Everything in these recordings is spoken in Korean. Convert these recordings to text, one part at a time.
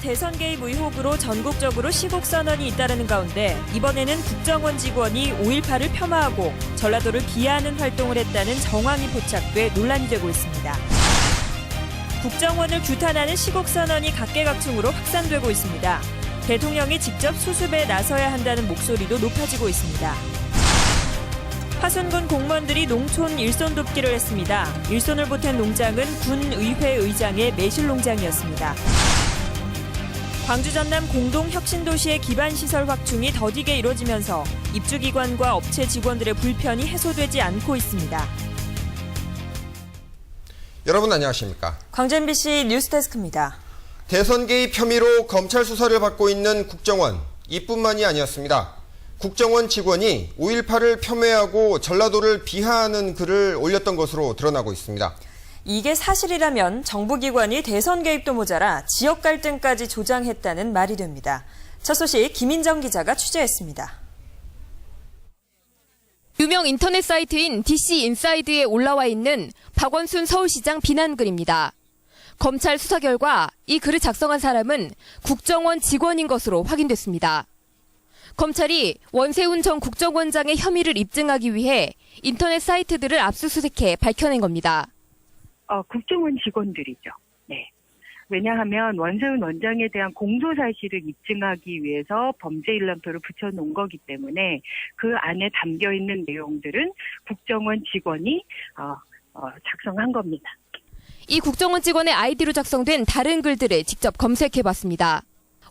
대선 개입 의혹으로 전국적으로 시국 선언이 잇따르는 가운데 이번에는 국정원 직원이 5.18을 폄하하고 전라도를 비하하는 활동을 했다는 정황이 포착돼 논란이 되고 있습니다. 국정원을 규탄하는 시국 선언이 각계각층으로 확산되고 있습니다. 대통령이 직접 수습에 나서야 한다는 목소리도 높아지고 있습니다. 화순군 공무원들이 농촌 일손 돕기를 했습니다. 일손을 보탠 농장은 군의회 의장의 매실 농장이었습니다. 광주 전남 공동혁신도시의 기반시설 확충이 더디게 이뤄지면서 입주기관과 업체 직원들의 불편이 해소되지 않고 있습니다. 여러분 안녕하십니까? 광주 MBC 뉴스데스크입니다. 대선 개입 혐의로 검찰 수사를 받고 있는 국정원, 이뿐만이 아니었습니다. 국정원 직원이 5.18을 폄훼하고 전라도를 비하하는 글을 올렸던 것으로 드러나고 있습니다. 이게 사실이라면 정부기관이 대선 개입도 모자라 지역 갈등까지 조장했다는 말이 됩니다. 첫 소식 김인정 기자가 취재했습니다. 유명 인터넷 사이트인 DC인사이드에 올라와 있는 박원순 서울시장 비난글입니다. 검찰 수사 결과 이 글을 작성한 사람은 국정원 직원인 것으로 확인됐습니다. 검찰이 원세훈 전 국정원장의 혐의를 입증하기 위해 인터넷 사이트들을 압수수색해 밝혀낸 겁니다. 국정원 직원들이죠. 네. 왜냐하면 원세훈 원장에 대한 공소 사실을 입증하기 위해서 범죄 일람표를 붙여놓은 거기 때문에 그 안에 담겨 있는 내용들은 국정원 직원이 작성한 겁니다. 이 국정원 직원의 아이디로 작성된 다른 글들을 직접 검색해봤습니다.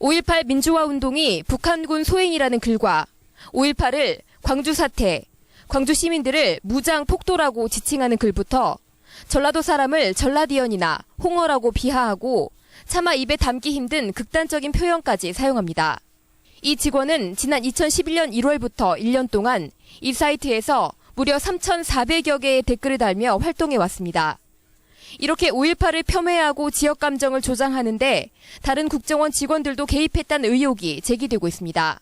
5.18 민주화 운동이 북한군 소행이라는 글과 5.18을 광주 사태, 광주 시민들을 무장 폭도라고 지칭하는 글부터 전라도 사람을 전라디언이나 홍어라고 비하하고 차마 입에 담기 힘든 극단적인 표현까지 사용합니다. 이 직원은 지난 2011년 1월부터 1년 동안 이 사이트에서 무려 3,400여 개의 댓글을 달며 활동해왔습니다. 이렇게 5.18을 폄훼하고 지역 감정을 조장하는데 다른 국정원 직원들도 개입했다는 의혹이 제기되고 있습니다.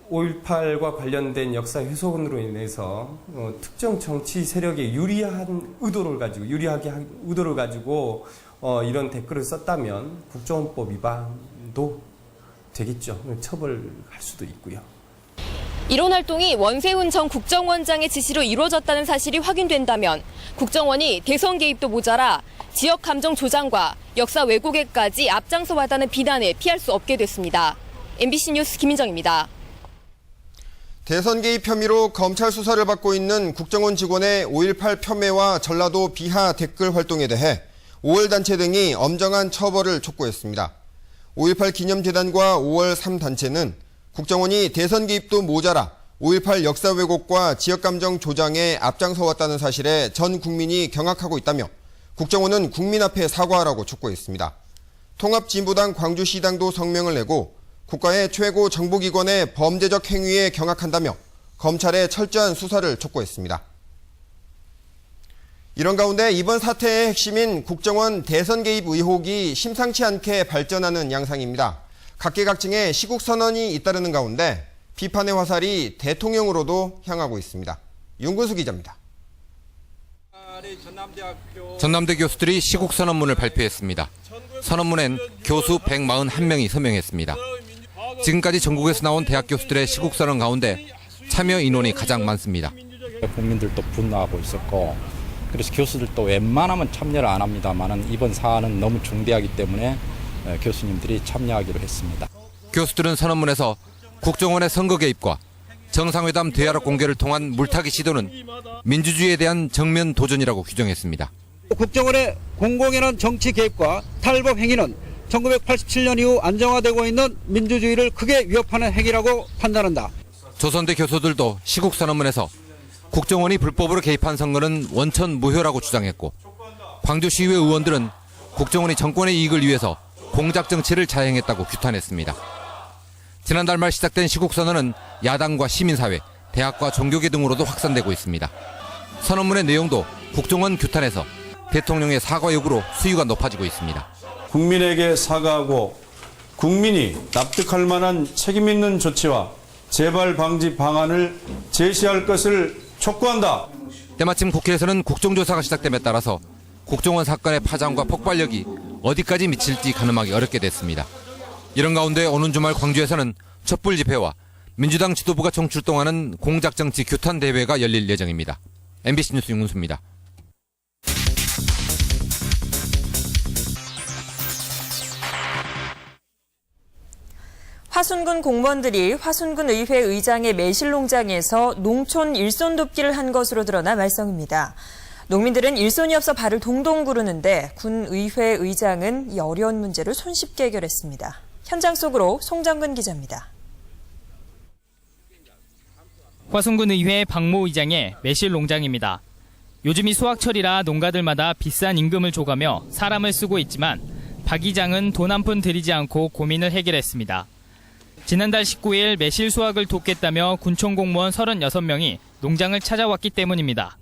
5.18과 관련된 역사 훼손으로 인해서 특정 정치 세력의 유리한 의도를 가지고 이런 댓글을 썼다면 국정원법 위반도 되겠죠. 처벌할 수도 있고요. 이런 활동이 원세훈 전 국정원장의 지시로 이루어졌다는 사실이 확인된다면 국정원이 대선 개입도 모자라 지역 감정 조장과 역사 왜곡에까지 앞장서 왔다는 비난을 피할 수 없게 됐습니다. MBC 뉴스 김인정입니다. 대선 개입 혐의로 검찰 수사를 받고 있는 국정원 직원의 5.18 폄훼와 전라도 비하 댓글 활동에 대해 5월 단체 등이 엄정한 처벌을 촉구했습니다. 5.18 기념재단과 5월 3단체는 국정원이 대선 개입도 모자라 5.18 역사 왜곡과 지역감정 조장에 앞장서 왔다는 사실에 전 국민이 경악하고 있다며 국정원은 국민 앞에 사과하라고 촉구했습니다. 통합진보당 광주시당도 성명을 내고 국가의 최고 정보기관의 범죄적 행위에 경악한다며 검찰의 철저한 수사를 촉구했습니다. 이런 가운데 이번 사태의 핵심인 국정원 대선 개입 의혹이 심상치 않게 발전하는 양상입니다. 각계각층의 시국선언이 잇따르는 가운데 비판의 화살이 대통령으로도 향하고 있습니다. 윤근수 기자입니다. 전남대 교수들이 시국선언문을 발표했습니다. 선언문엔 교수 141명이 서명했습니다. 지금까지 전국에서 나온 대학 교수들의 시국선언 가운데 참여 인원이 가장 많습니다. 국민들도 분노하고 있었고 그래서 교수들도 웬만하면 참여를 안 합니다만 이번 사안은 너무 중대하기 때문에 교수님들이 참여하기로 했습니다. 교수들은 선언문에서 국정원의 선거 개입과 정상회담 대화록 공개를 통한 물타기 시도는 민주주의에 대한 정면 도전이라고 규정했습니다. 국정원의 공공연한 정치 개입과 탈법 행위는 1987년 이후 안정화되고 있는 민주주의를 크게 위협하는 행위라고 판단한다. 조선대 교수들도 시국선언문에서 국정원이 불법으로 개입한 선거는 원천 무효라고 주장했고 광주시의회 의원들은 국정원이 정권의 이익을 위해서 공작 정치를 자행했다고 규탄했습니다. 지난달 말 시작된 시국선언은 야당과 시민사회, 대학과 종교계 등으로도 확산되고 있습니다. 선언문의 내용도 국정원 규탄에서 대통령의 사과 요구로 수위가 높아지고 있습니다. 국민에게 사과하고 국민이 납득할 만한 책임 있는 조치와 재발 방지 방안을 제시할 것을 촉구한다. 때마침 국회에서는 국정조사가 시작됨에 따라서 국정원 사건의 파장과 폭발력이 어디까지 미칠지 가늠하기 어렵게 됐습니다. 이런 가운데 오는 주말 광주에서는 촛불 집회와 민주당 지도부가 총출동하는 공작정치 규탄 대회가 열릴 예정입니다. MBC 뉴스 윤문수입니다. 화순군 공무원들이 화순군 의회 의장의 매실농장에서 농촌 일손 돕기를 한 것으로 드러나 말썽입니다. 농민들은 일손이 없어 발을 동동 구르는데 군 의회 의장은 이 어려운 문제를 손쉽게 해결했습니다. 현장 속으로 송정근 기자입니다. 화순군 의회 박모 의장의 매실 농장입니다. 요즘이 수확철이라 농가들마다 비싼 임금을 줘가며 사람을 쓰고 있지만 박 의장은 돈 한 푼 들이지 않고 고민을 해결했습니다. 지난달 19일 매실 수확을 돕겠다며 군청 공무원 36명이 농장을 찾아왔기 때문입니다.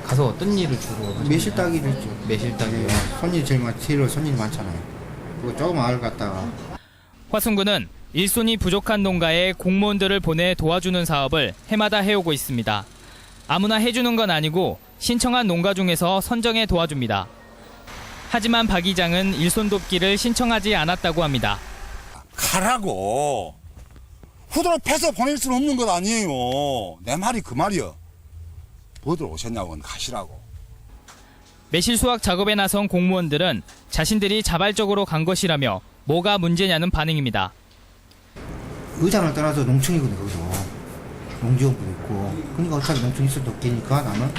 가서 어떤 일을 주로 하시나요? 매실 따기를 했죠. 매실 따기. 손님이 제일 손님이 많잖아요. 그리고 조금 마을 갔다가 화순군은 일손이 부족한 농가에 공무원들을 보내 도와주는 사업을 해마다 해오고 있습니다. 아무나 해주는 건 아니고 신청한 농가 중에서 선정해 도와줍니다. 하지만 박 의장은 일손 돕기를 신청하지 않았다고 합니다. 가라고. 후드로 패서 보낼 수는 없는 것 아니에요. 내 말이 그 말이요. 뭐들 오셨냐고 가시라고. 매실 수확 작업에 나선 공무원들은 자신들이 자발적으로 간 것이라며 뭐가 문제냐는 반응입니다. 의장을 떠나서 농청이거든 거기서. 농지원도 있고. 그러니까 어차피 농청 일손 돕기니까 나는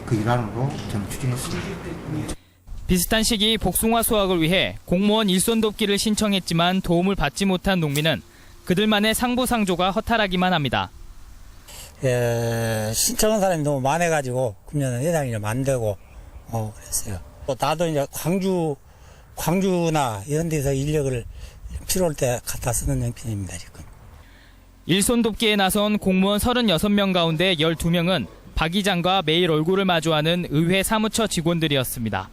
그 일환으로 저는 추진했습니다. 비슷한 시기 복숭아 수확을 위해 공무원 일손 돕기를 신청했지만 도움을 받지 못한 농민은 그들만의 상부상조가 허탈하기만 합니다. 신청한 사람이 너무 많아가지고 그러면 회장이 좀 안 되고 그랬어요. 나도 이제 광주나 이런 데서 인력을 필요할 때 갖다 쓰는 형편입니다 지금. 일손 돕기에 나선 공무원 36명 가운데 12명은 박 의장과 매일 얼굴을 마주하는 의회 사무처 직원들이었습니다.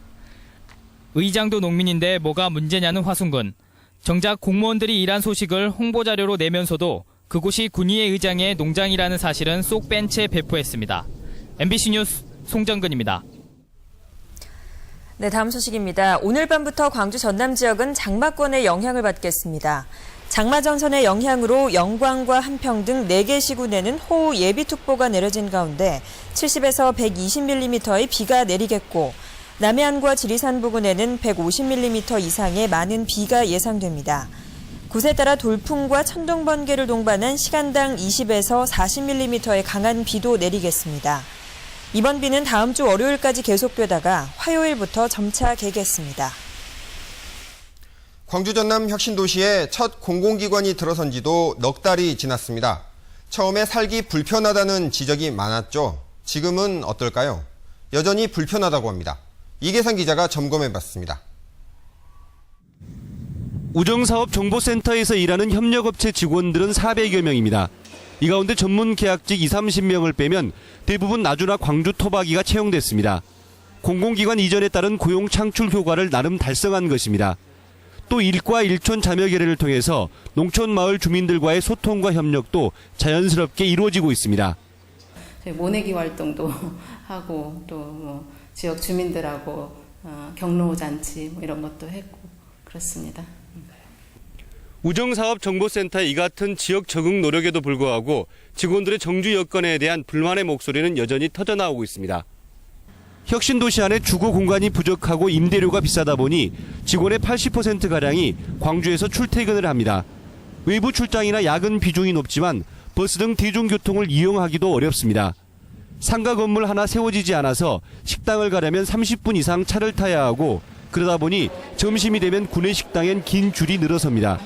의장도 농민인데 뭐가 문제냐는 화순군. 정작 공무원들이 일한 소식을 홍보자료로 내면서도 그곳이 군의회 의장의 농장이라는 사실은 쏙 뺀 채 배포했습니다. MBC 뉴스 송정근입니다. 네, 다음 소식입니다. 오늘 밤부터 광주 전남 지역은 장마권의 영향을 받겠습니다. 장마 전선의 영향으로 영광과 한평 등 4개 시군에는 호우 예비특보가 내려진 가운데 70에서 120mm의 비가 내리겠고 남해안과 지리산 부근에는 150mm 이상의 많은 비가 예상됩니다. 곳에 따라 돌풍과 천둥 번개를 동반한 시간당 20에서 40mm의 강한 비도 내리겠습니다. 이번 비는 다음 주 월요일까지 계속되다가 화요일부터 점차 개겠습니다. 광주 전남 혁신도시에 첫 공공기관이 들어선 지도 넉 달이 지났습니다. 처음에 살기 불편하다는 지적이 많았죠. 지금은 어떨까요? 여전히 불편하다고 합니다. 이계상 기자가 점검해봤습니다. 우정사업정보센터에서 일하는 협력업체 직원들은 400여 명입니다. 이 가운데 전문 계약직 20-30명을 빼면 대부분 나주나 광주 토박이가 채용됐습니다. 공공기관 이전에 따른 고용 창출 효과를 나름 달성한 것입니다. 또 일과 일촌 자매 결의를 통해서 농촌 마을 주민들과의 소통과 협력도 자연스럽게 이루어지고 있습니다. 모내기 활동도 하고 또 지역 주민들하고 경로잔치 이런 것도 했고 그렇습니다. 우정사업정보센터의 이 같은 지역 적응 노력에도 불구하고 직원들의 정주 여건에 대한 불만의 목소리는 여전히 터져나오고 있습니다. 혁신도시 안에 주거 공간이 부족하고 임대료가 비싸다 보니 직원의 80%가량이 광주에서 출퇴근을 합니다. 외부 출장이나 야근 비중이 높지만 버스 등 대중교통을 이용하기도 어렵습니다. 상가 건물 하나 세워지지 않아서 식당을 가려면 30분 이상 차를 타야 하고 그러다 보니 점심이 되면 구내식당엔 긴 줄이 늘어섭니다.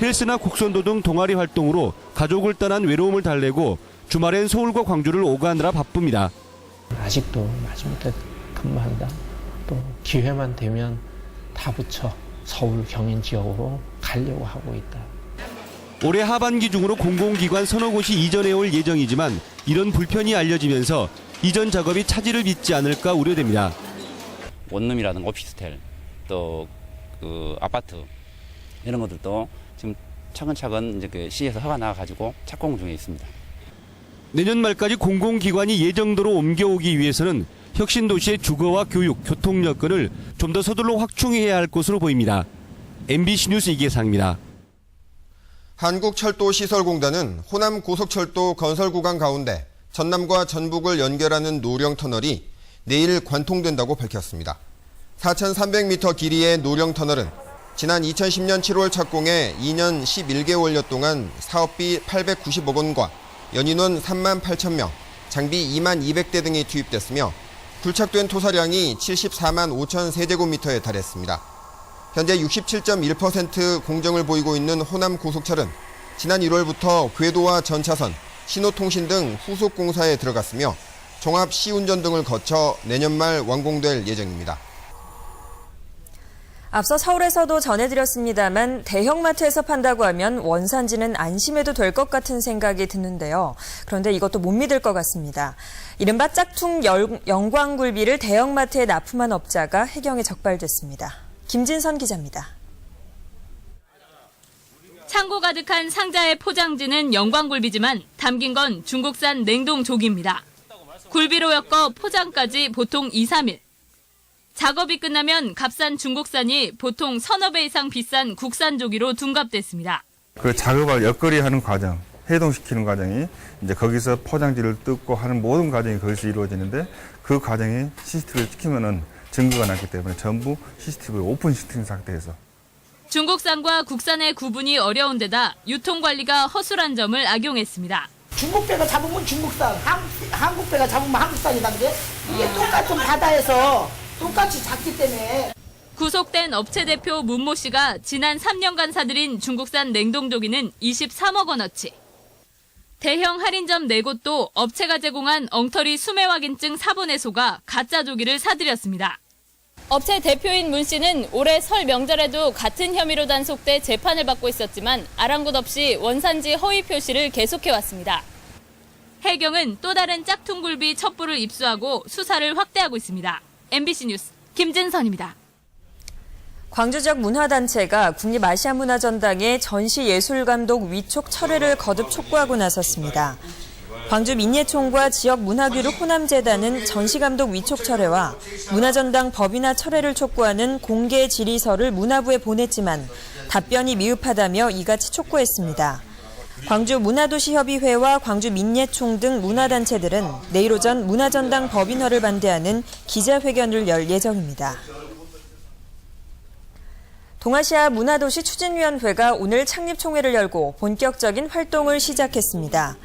헬스나 곡선도 등 동아리 활동으로 가족을 떠난 외로움을 달래고 주말엔 서울과 광주를 오가느라 바쁩니다. 아직도 마지못해 근무한다. 또 기회만 되면 다 붙여 서울 경인 지역으로 가려고 하고 있다. 올해 하반기 중으로 공공기관 서너 곳이 이전해 올 예정이지만 이런 불편이 알려지면서 이전 작업이 차질을 빚지 않을까 우려됩니다. 원룸이라든가 오피스텔 또 그 아파트 이런 것들도 지금 차근차근 이제 그 시에서 허가 나와가지고 착공 중에 있습니다. 내년 말까지 공공기관이 예정도로 옮겨오기 위해서는 혁신도시의 주거와 교육, 교통 여건을 좀 더 서둘러 확충해야 할 것으로 보입니다. MBC 뉴스 이계상입니다. 한국철도시설공단은 호남 고속철도 건설 구간 가운데 전남과 전북을 연결하는 노령 터널이 내일 관통된다고 밝혔습니다. 4,300m 길이의 노령 터널은 지난 2010년 7월 착공해 2년 11개월여 동안 사업비 890억 원과 연인원 3만 8천 명, 장비 2만 200대 등이 투입됐으며 굴착된 토사량이 74만 5천 세제곱미터에 달했습니다. 현재 67.1% 공정을 보이고 있는 호남 고속철은 지난 1월부터 궤도와 전차선, 신호통신 등 후속 공사에 들어갔으며 종합 시운전 등을 거쳐 내년 말 완공될 예정입니다. 앞서 서울에서도 전해드렸습니다만 대형마트에서 판다고 하면 원산지는 안심해도 될 것 같은 생각이 드는데요. 그런데 이것도 못 믿을 것 같습니다. 이른바 짝퉁 영광굴비를 대형마트에 납품한 업자가 해경에 적발됐습니다. 김진선 기자입니다. 창고 가득한 상자의 포장지는 영광굴비지만 담긴 건 중국산 냉동조기입니다. 굴비로 엮어 포장까지 보통 2, 3일. 작업이 끝나면 값싼 중국산이 보통 서너 배 이상 비싼 국산 조기로 둔갑됐습니다. 그 작업을 엮거리하는 과정, 해동시키는 과정이 이제 거기서 포장지를 뜯고 하는 모든 과정이 거기서 이루어지는데 그 과정이 CCTV를 찍히면은 증거가 났기 때문에 전부 CCTV를 오픈 시스템 상태에서. 중국산과 국산의 구분이 어려운 데다 유통관리가 허술한 점을 악용했습니다. 중국 배가 잡으면 중국산, 한국 배가 잡으면 한국산이던데 이게 똑같은 바다에서 똑같이 작기 때문에. 구속된 업체 대표 문모 씨가 지난 3년간 사들인 중국산 냉동조기는 23억 원어치. 대형 할인점 4곳도 업체가 제공한 엉터리 수매 확인증 사본에 속아 가짜 조기를 사들였습니다. 업체 대표인 문 씨는 올해 설 명절에도 같은 혐의로 단속돼 재판을 받고 있었지만 아랑곳 없이 원산지 허위 표시를 계속해왔습니다. 해경은 또 다른 짝퉁굴비 첩보를 입수하고 수사를 확대하고 있습니다. MBC 뉴스 김진선입니다. 광주 지역 문화단체가 국립아시아문화전당의 전시예술감독 위촉 철회를 거듭 촉구하고 나섰습니다. 광주 민예총과 지역문화교육 호남재단은 전시감독 위촉 철회와 문화전당 법인화 철회를 촉구하는 공개 질의서를 문화부에 보냈지만 답변이 미흡하다며 이같이 촉구했습니다. 광주 문화도시협의회와 광주 민예총 등 문화단체들은 내일 오전 문화전당 법인화를 반대하는 기자회견을 열 예정입니다. 동아시아 문화도시 추진위원회가 오늘 창립총회를 열고 본격적인 활동을 시작했습니다.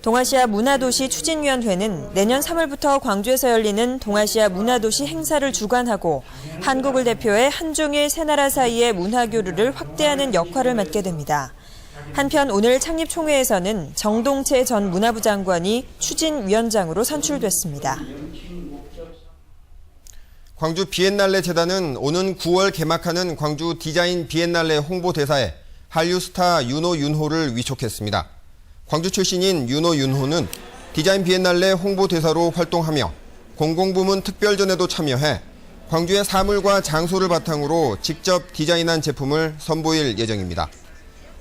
동아시아 문화도시 추진위원회는 내년 3월부터 광주에서 열리는 동아시아 문화도시 행사를 주관하고 한국을 대표해 한중일 세 나라 사이의 문화교류를 확대하는 역할을 맡게 됩니다. 한편 오늘 창립총회에서는 정동채 전 문화부 장관이 추진위원장으로 선출됐습니다. 광주 비엔날레 재단은 오는 9월 개막하는 광주 디자인 비엔날레 홍보대사에 한류 스타 윤호 윤호를 위촉했습니다. 광주 출신인 윤호 윤호는 디자인 비엔날레 홍보대사로 활동하며 공공부문 특별전에도 참여해 광주의 사물과 장소를 바탕으로 직접 디자인한 제품을 선보일 예정입니다.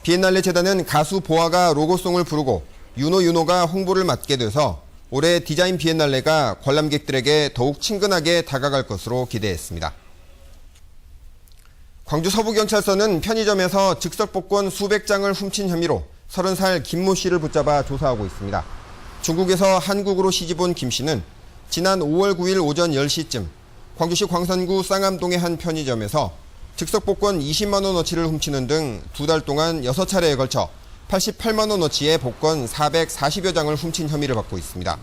비엔날레 재단은 가수 보아가 로고송을 부르고 윤호가 홍보를 맡게 돼서 올해 디자인 비엔날레가 관람객들에게 더욱 친근하게 다가갈 것으로 기대했습니다. 광주 서부경찰서는 편의점에서 즉석복권 수백 장을 훔친 혐의로 30살 김모 씨를 붙잡아 조사하고 있습니다. 중국에서 한국으로 시집온 김 씨는 지난 5월 9일 오전 10시쯤 광주시 광산구 쌍암동의 한 편의점에서 즉석복권 20만 원어치를 훔치는 등 2달 동안 6차례에 걸쳐 88만 원어치의 복권 440여 장을 훔친 혐의를 받고 있습니다.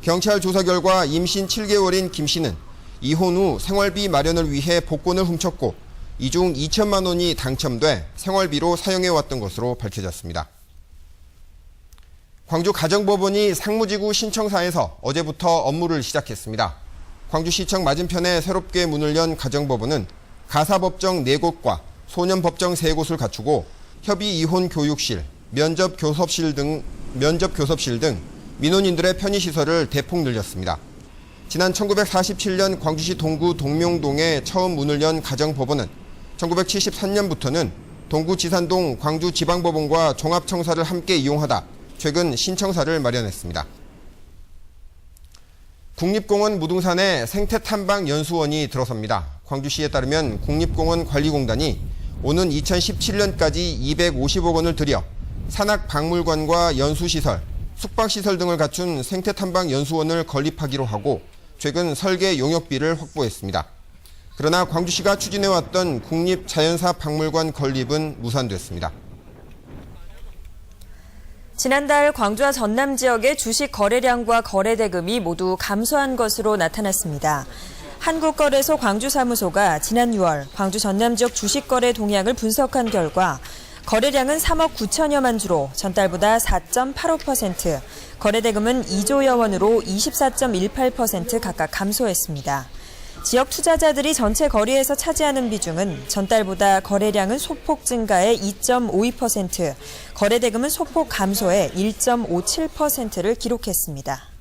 경찰 조사 결과 임신 7개월인 김 씨는 이혼 후 생활비 마련을 위해 복권을 훔쳤고 이 중 2천만 원이 당첨돼 생활비로 사용해왔던 것으로 밝혀졌습니다. 광주 가정법원이 상무지구 신청사에서 어제부터 업무를 시작했습니다. 광주시청 맞은편에 새롭게 문을 연 가정법원은 가사법정 4곳과 소년법정 3곳을 갖추고 협의 이혼 교육실, 면접 교섭실 등 민원인들의 편의시설을 대폭 늘렸습니다. 지난 1947년 광주시 동구 동명동에 처음 문을 연 가정법원은 1973년부터는 동구 지산동 광주지방법원과 종합청사를 함께 이용하다 최근 신청사를 마련했습니다. 국립공원 무등산에 생태탐방연수원이 들어섭니다. 광주시에 따르면 국립공원관리공단이 오는 2017년까지 250억 원을 들여 산악박물관과 연수시설, 숙박시설 등을 갖춘 생태탐방연수원을 건립하기로 하고 최근 설계 용역비를 확보했습니다. 그러나 광주시가 추진해왔던 국립자연사박물관 건립은 무산됐습니다. 지난달 광주와 전남 지역의 주식 거래량과 거래 대금이 모두 감소한 것으로 나타났습니다. 한국거래소 광주사무소가 지난 6월 광주 전남 지역 주식 거래 동향을 분석한 결과 거래량은 3억 9천여만 주로 전달보다 4.85%, 거래 대금은 2조여 원으로 24.18% 각각 감소했습니다. 지역 투자자들이 전체 거래에서 차지하는 비중은 전달보다 거래량은 소폭 증가해 2.52%, 거래 대금은 소폭 감소해 1.57%를 기록했습니다.